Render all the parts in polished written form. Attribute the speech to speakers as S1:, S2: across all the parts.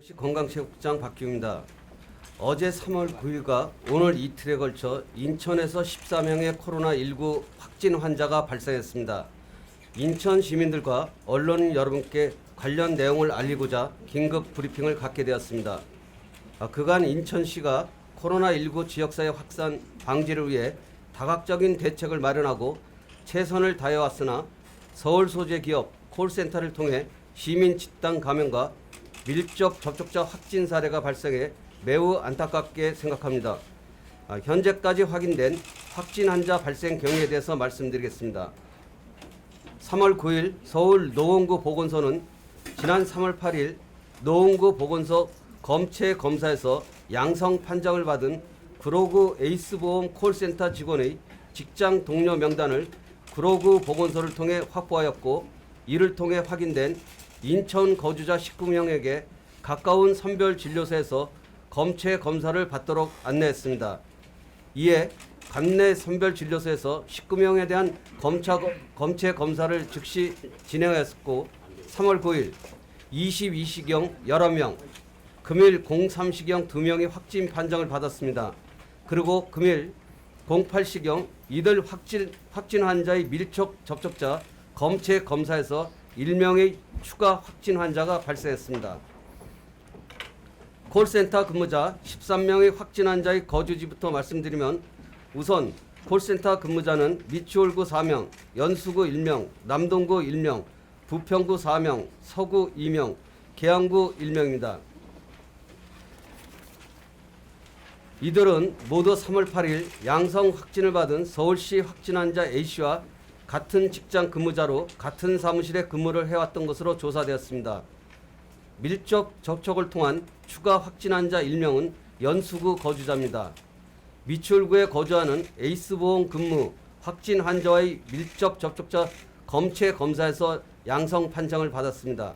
S1: 인천시 건강체육부장 박기웅입니다. 어제 3월 9일과 오늘 이틀에 걸쳐 인천에서 14명의 코로나19 확진 환자가 발생했습니다. 인천 시민들과 언론 여러분께 관련 내용을 알리고자 긴급 브리핑을 갖게 되었습니다. 그간 인천시가 코로나19 지역사회 확산 방지를 위해 다각적인 대책을 마련하고 최선을 다해왔으나 서울 소재 기업 콜센터를 통해 시민 집단 감염과 밀접 접촉자 확진 사례가 발생해 매우 안타깝게 생각합니다. 현재까지 확인된 확진 환자 발생 경위에 대해서 말씀드리겠습니다. 3월 9일 서울 노원구 보건소는 지난 3월 8일 노원구 보건소 검체 검사에서 양성 판정을 받은 구로구 에이스보험 콜센터 직원의 직장 동료 명단을 구로구 보건소를 통해 확보하였고, 이를 통해 확인된 인천 거주자 19명에게 가까운 선별진료소에서 검체 검사를 받도록 안내했습니다. 이에 관내 선별진료소에서 19명에 대한 검체 검사를 즉시 진행하였고, 3월 9일 22시경 11명, 금일 03시경 2명이 확진 판정을 받았습니다. 그리고 금일 08시경 이들 확진 환자의 밀접 접촉자 검체 검사에서 1명의 추가 확진 환자가 발생했습니다. 콜센터 근무자 13명의 확진 환자의 거주지부터 말씀드리면, 우선 콜센터 근무자는 미추홀구 4명, 연수구 1명, 남동구 1명, 부평구 4명, 서구 2명, 계양구 1명입니다. 이들은 모두 3월 8일 양성 확진을 받은 서울시 확진 환자 A씨와 같은 직장 근무자로 같은 사무실에 근무를 해왔던 것으로 조사되었습니다. 밀접 접촉을 통한 추가 확진 환자 1명은 연수구 거주자입니다. 미추홀구에 거주하는 에이스보험 근무 확진 환자와의 밀접 접촉자 검체 검사에서 양성 판정을 받았습니다.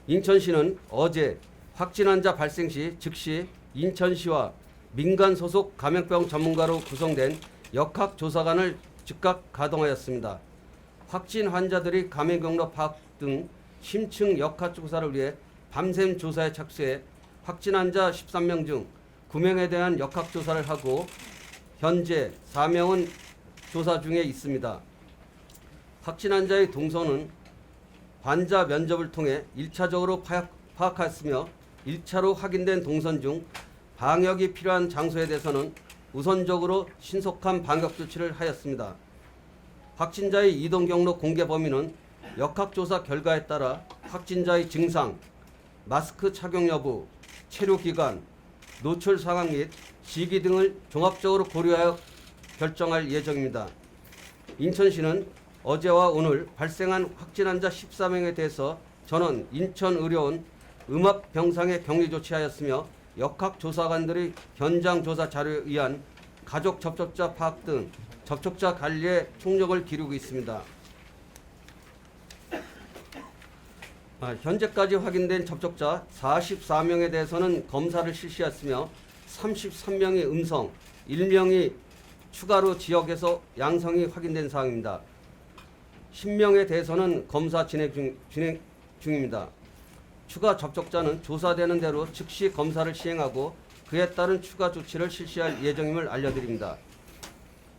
S1: 인천시는 어제 확진 환자 발생 시 즉시 인천시와 민간 소속 감염병 전문가로 구성된 역학조사관을 즉각 가동하였습니다. 확진 환자들의 감염 경로 파악 등 심층 역학조사를 위해 밤샘 조사에 착수해 확진 환자 13명 중 9명에 대한 역학조사를 하고 현재 4명은 조사 중에 있습니다. 확진 환자의 동선은 환자 면접을 통해 1차적으로 파악하였으며 1차로 확인된 동선 중 방역이 필요한 장소에 대해서는 우선적으로 신속한 방역 조치를 하였습니다. 확진자의 이동 경로 공개 범위는 역학조사 결과에 따라 확진자의 증상, 마스크 착용 여부, 체류 기간, 노출 상황 및 시기 등을 종합적으로 고려하여 결정할 예정입니다. 인천시는 어제와 오늘 발생한 확진 환자 14명에 대해서 전원 인천의료원 음압병상에 격리 조치하였으며, 역학조사관들의 현장 조사 자료에 의한 가족 접촉자 파악 등 접촉자 관리에 총력을 기울이고 있습니다. 현재까지 확인된 접촉자 44명에 대해서는 검사를 실시했으며 33명이 음성, 1명이 추가로 지역에서 양성이 확인된 사항입니다. 10명에 대해서는 검사 진행 중입니다. 추가 접촉자는 조사되는 대로 즉시 검사를 시행하고 그에 따른 추가 조치를 실시할 예정임을 알려드립니다.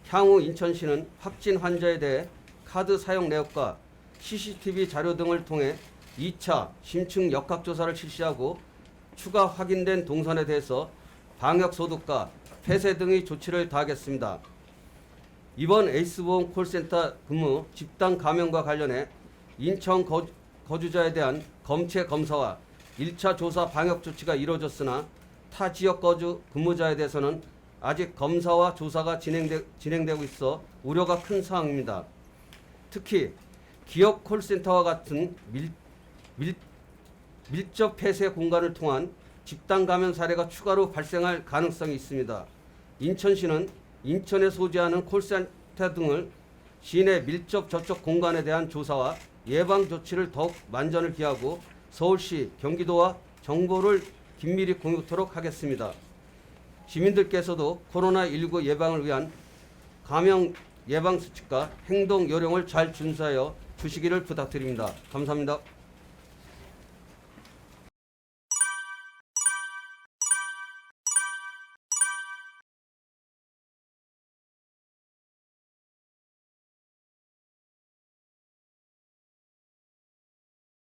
S1: 향후 인천시는 확진 환자에 대해 카드 사용 내역과 CCTV 자료 등을 통해 2차 심층 역학조사를 실시하고 추가 확인된 동선에 대해서 방역소독과 폐쇄 등의 조치를 다하겠습니다. 이번 에이스보험 콜센터 근무 집단 감염과 관련해 인천 거주자에 대한 검체 검사와 1차 조사 방역 조치가 이루어졌으나 타 지역 거주 근무자에 대해서는 아직 검사와 조사가 진행되고 있어 우려가 큰 상황입니다. 특히 기업 콜센터와 같은 밀접 폐쇄 공간을 통한 집단 감염 사례가 추가로 발생할 가능성이 있습니다. 인천시는 인천에 소재하는 콜센터 등을 시내 밀접 접촉 공간에 대한 조사와 예방 조치를 더욱 만전을 기하고 서울시, 경기도와 정보를 긴밀히 공유토록 하겠습니다. 시민들께서도 코로나19 예방을 위한 감염 예방 수칙과 행동 요령을 잘 준수하여 주시기를 부탁드립니다. 감사합니다.